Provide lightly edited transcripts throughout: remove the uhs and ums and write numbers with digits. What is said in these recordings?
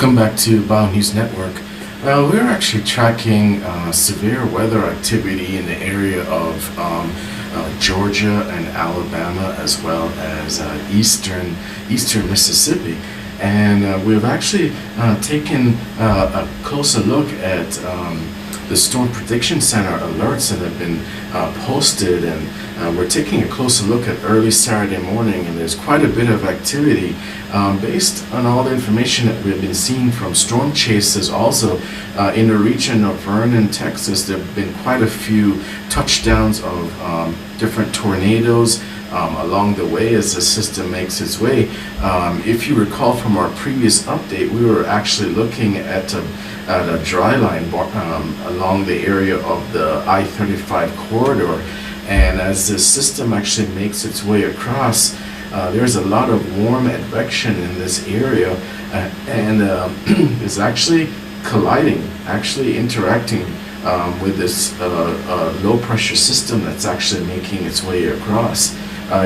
Welcome back to BioNews Network. We're actually tracking severe weather activity in the area of Georgia and Alabama, as well as eastern Mississippi. And we've actually taken a closer look at the Storm Prediction Center alerts that have been posted, and we're taking a closer look at early Saturday morning, and there's quite a bit of activity based on all the information that we've been seeing from storm chasers. Also in the region of Vernon, Texas, there have been quite a few touchdowns of different tornadoes along the way as the system makes its way. If you recall from our previous update, we were actually looking at a dry line along the area of the I-35 corridor, and as the system actually makes its way across, there's a lot of warm advection in this area, and is actually colliding, actually interacting with this low pressure system that's actually making its way across.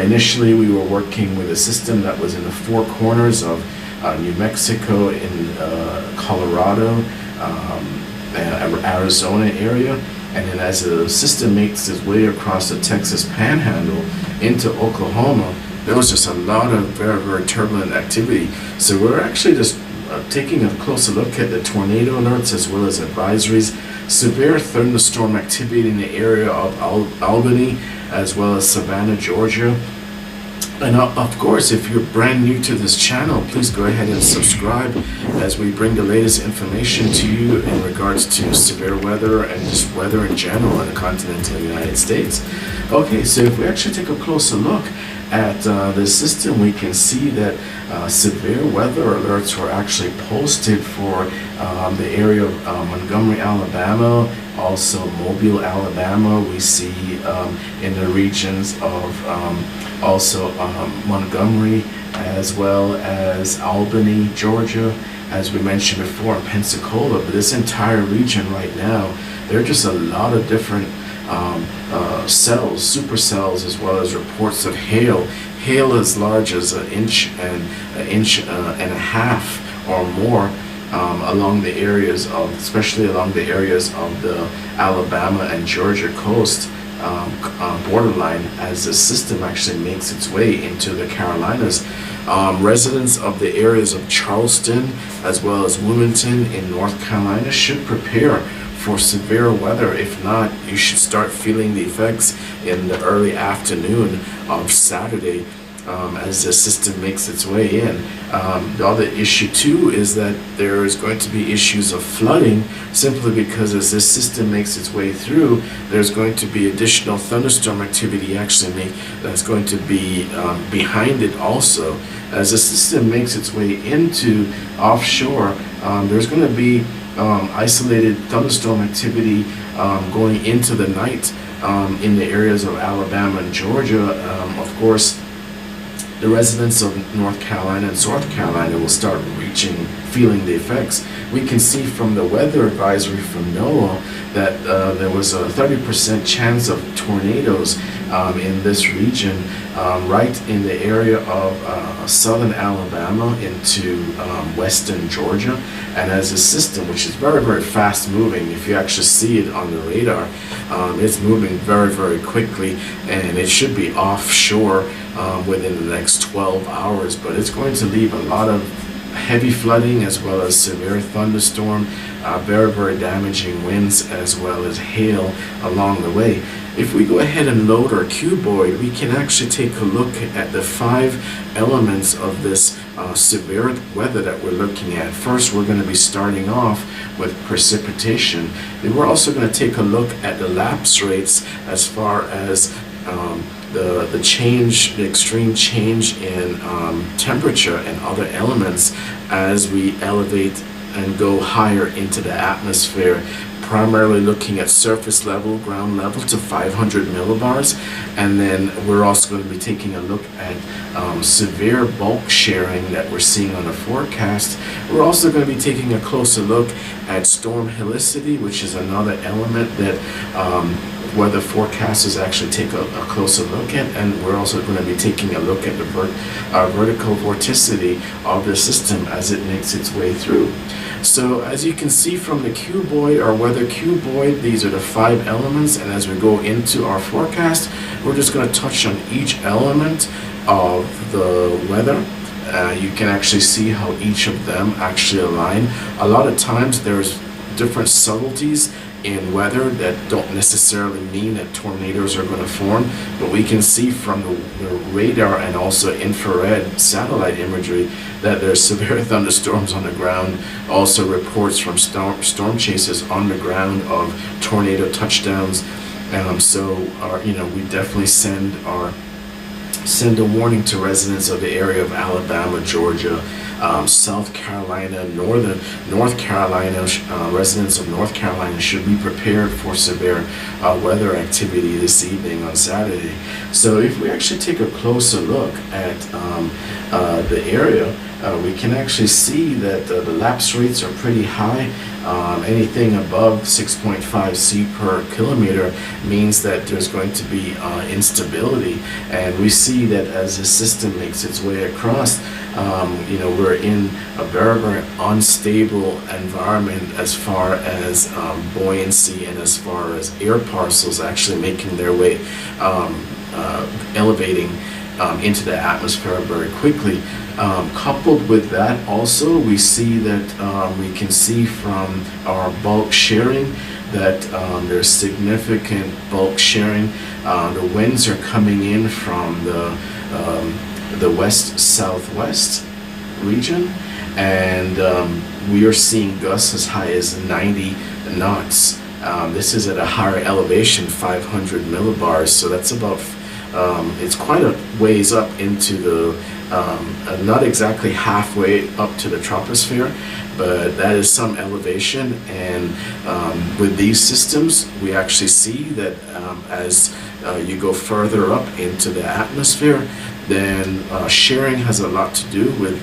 Initially, we were working with a system that was in the four corners of New Mexico, in Colorado, Arizona area, and then as the system makes its way across the Texas Panhandle into Oklahoma, there was just a lot of very turbulent activity. So we're actually just taking a closer look at the tornado alerts as well as advisories. Severe thunderstorm activity in the area of Albany as well as Savannah, Georgia. And of course, if you're brand new to this channel, please go ahead and subscribe as we bring the latest information to you in regards to severe weather and just weather in general in the continental United States. Okay, so if we actually take a closer look at the system, we can see that severe weather alerts were actually posted for the area of Montgomery, Alabama, also Mobile, Alabama. We see in the regions of also Montgomery, as well as Albany, Georgia, as we mentioned before, in Pensacola. But this entire region right now, there are just a lot of different cells, supercells, as well as reports of hail as large as an inch and a half or more along the areas of, especially along the areas of the Alabama and Georgia coast borderline, as the system actually makes its way into the Carolinas. Residents of the areas of Charleston as well as Wilmington in North Carolina should prepare for severe weather. If not, you should start feeling the effects in the early afternoon of Saturday as the system makes its way in. The other issue too is that there is going to be issues of flooding, simply because as this system makes its way through, there's going to be additional thunderstorm activity actually that's going to be behind it also. As the system makes its way into offshore, there's going to be isolated thunderstorm activity going into the night in the areas of Alabama and Georgia. Of course, the residents of North Carolina and South Carolina will start feeling the effects. We can see from the weather advisory from NOAA that there was a 30% chance of tornadoes in this region, right in the area of southern Alabama into western Georgia. And as a system, which is very fast moving, if you actually see it on the radar, it's moving very quickly, and it should be offshore within the next 12 hours, but it's going to leave a lot of heavy flooding as well as severe thunderstorm, very damaging winds as well as hail along the way. If we go ahead and load our cuboid, we can actually take a look at the 5 elements of this severe weather that we're looking at. First, we're going to be starting off with precipitation. Then we're also going to take a look at the lapse rates as far as the extreme change in temperature and other elements as we elevate and go higher into the atmosphere, primarily looking at surface level, ground level to 500 millibars. And then we're also going to be taking a look at severe bulk sharing that we're seeing on the forecast. We're also going to be taking a closer look at storm helicity, which is another element that weather forecasters actually take a closer look at, and we're also going to be taking a look at the vertical vorticity of the system as it makes its way through. So as you can see from the cuboid, our weather cuboid, these are the 5 elements, and as we go into our forecast, we're just going to touch on each element of the weather. You can actually see how each of them actually align. A lot of times there's different subtleties in weather that don't necessarily mean that tornadoes are going to form, but we can see from the radar and also infrared satellite imagery that there's severe thunderstorms on the ground. Also reports from storm chasers on the ground of tornado touchdowns. So we definitely send a warning to residents of the area of Alabama, Georgia, South Carolina, North Carolina. Residents of North Carolina should be prepared for severe weather activity this evening on Saturday. So if we actually take a closer look at the area, we can actually see that the lapse rates are pretty high. Anything above 6.5 C per kilometer means that there's going to be instability, and we see that as the system makes its way across, we're in a very, very unstable environment as far as buoyancy and as far as air parcels actually making their way, elevating into the atmosphere very quickly. Coupled with that, also we see that we can see from our bulk sharing that there's significant bulk sharing. The winds are coming in from the west-southwest region, and we are seeing gusts as high as 90 knots. This is at a higher elevation, 500 millibars, so that's about it's quite a ways up into the not exactly halfway up to the troposphere, but that is some elevation. And with these systems, we actually see that as you go further up into the atmosphere, then sharing has a lot to do with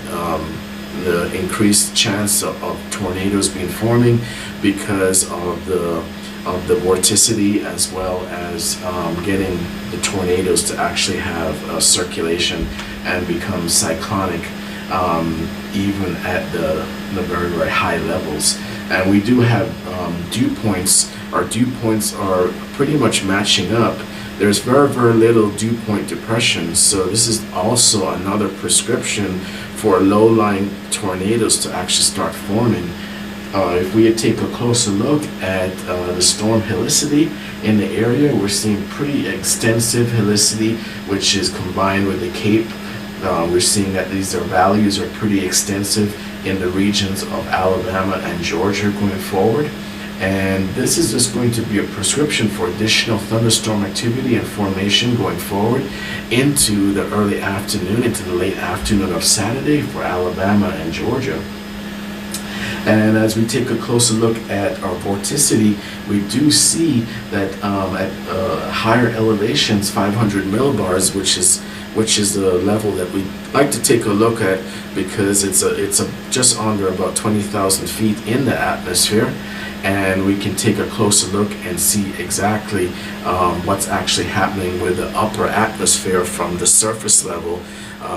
the increased chance of tornadoes being forming because of the vorticity, as well as getting the tornadoes to actually have circulation and become cyclonic, even at the very, very high levels. And we do have dew points. Our dew points are pretty much matching up. There's very, very little dew point depression, so this is also another prescription for low-lying tornadoes to actually start forming. If we take a closer look at the storm helicity in the area, we're seeing pretty extensive helicity, which is combined with the Cape. We're seeing that these values are pretty extensive in the regions of Alabama and Georgia going forward. And this is just going to be a prescription for additional thunderstorm activity and formation going forward into the early afternoon, into the late afternoon of Saturday for Alabama and Georgia. And as we take a closer look at our vorticity, we do see that at higher elevations, 500 millibars, which is the level that we like to take a look at, because it's just under about 20,000 feet in the atmosphere, and we can take a closer look and see exactly what's actually happening with the upper atmosphere from the surface level.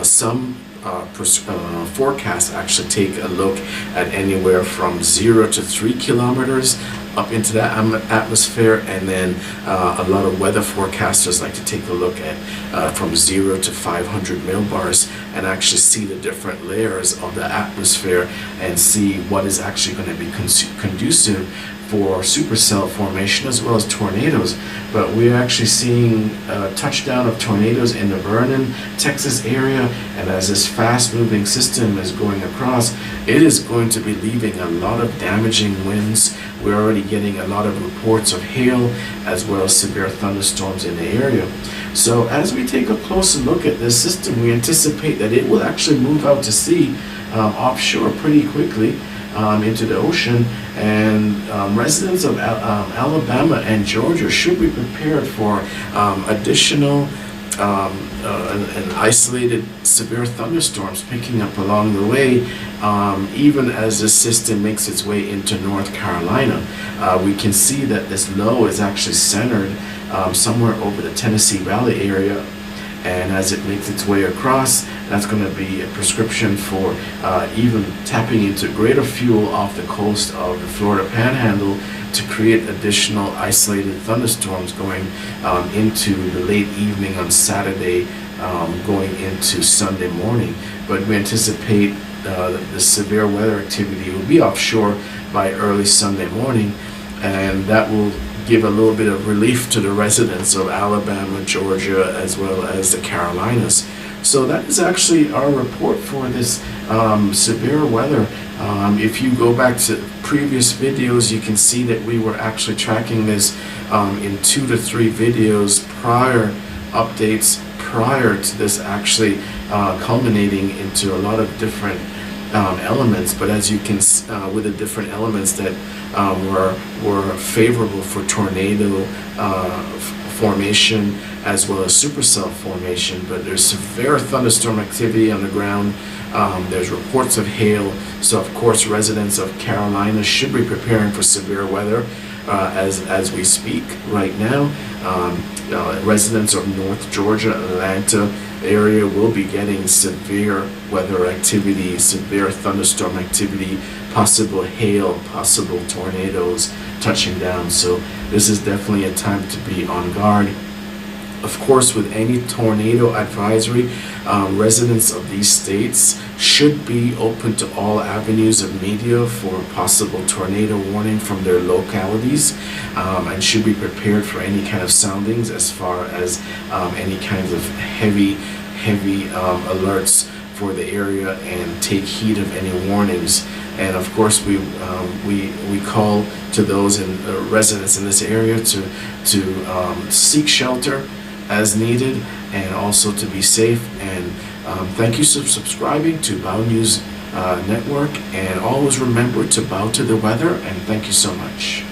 Some forecasts actually take a look at anywhere from 0 to 3 kilometers up into the atmosphere, and then a lot of weather forecasters like to take a look at from 0 to 500 millibars and actually see the different layers of the atmosphere and see what is actually going to be conducive for supercell formation as well as tornadoes. But we're actually seeing a touchdown of tornadoes in the Vernon, Texas area, and as this fast-moving system is going across, it is going to be leaving a lot of damaging winds. We're already getting a lot of reports of hail as well as severe thunderstorms in the area. So as we take a closer look at this system, we anticipate that it will actually move out to sea offshore pretty quickly. into the ocean, and residents of Alabama and Georgia should be prepared for additional and isolated severe thunderstorms picking up along the way, even as this system makes its way into North Carolina. We can see that this low is actually centered somewhere over the Tennessee Valley area, and as it makes its way across, that's going to be a prescription for even tapping into greater fuel off the coast of the Florida Panhandle to create additional isolated thunderstorms going into the late evening on Saturday, going into Sunday morning. But we anticipate the severe weather activity will be offshore by early Sunday morning, and that will give a little bit of relief to the residents of Alabama, Georgia, as well as the Carolinas. So that is actually our report for this severe weather. If you go back to previous videos, you can see that we were actually tracking this in 2 to 3 videos updates prior to this actually culminating into a lot of different elements. But as you can with the different elements that were favorable for tornado formation as well as supercell formation, but there's severe thunderstorm activity on the ground. There's reports of hail, so of course residents of Carolina should be preparing for severe weather as we speak right now. Residents of North Georgia, Atlanta area will be getting severe weather activity, severe thunderstorm activity, possible hail, possible tornadoes touching down. So this is definitely a time to be on guard. Of course, with any tornado advisory, residents of these states should be open to all avenues of media for possible tornado warning from their localities, and should be prepared for any kind of soundings as far as any kinds of heavy alerts for the area, and take heed of any warnings. And of course, we call to those residents in this area to seek shelter as needed, and also to be safe. And thank you for subscribing to Bow News Network, and always remember to bow to the weather, and thank you so much.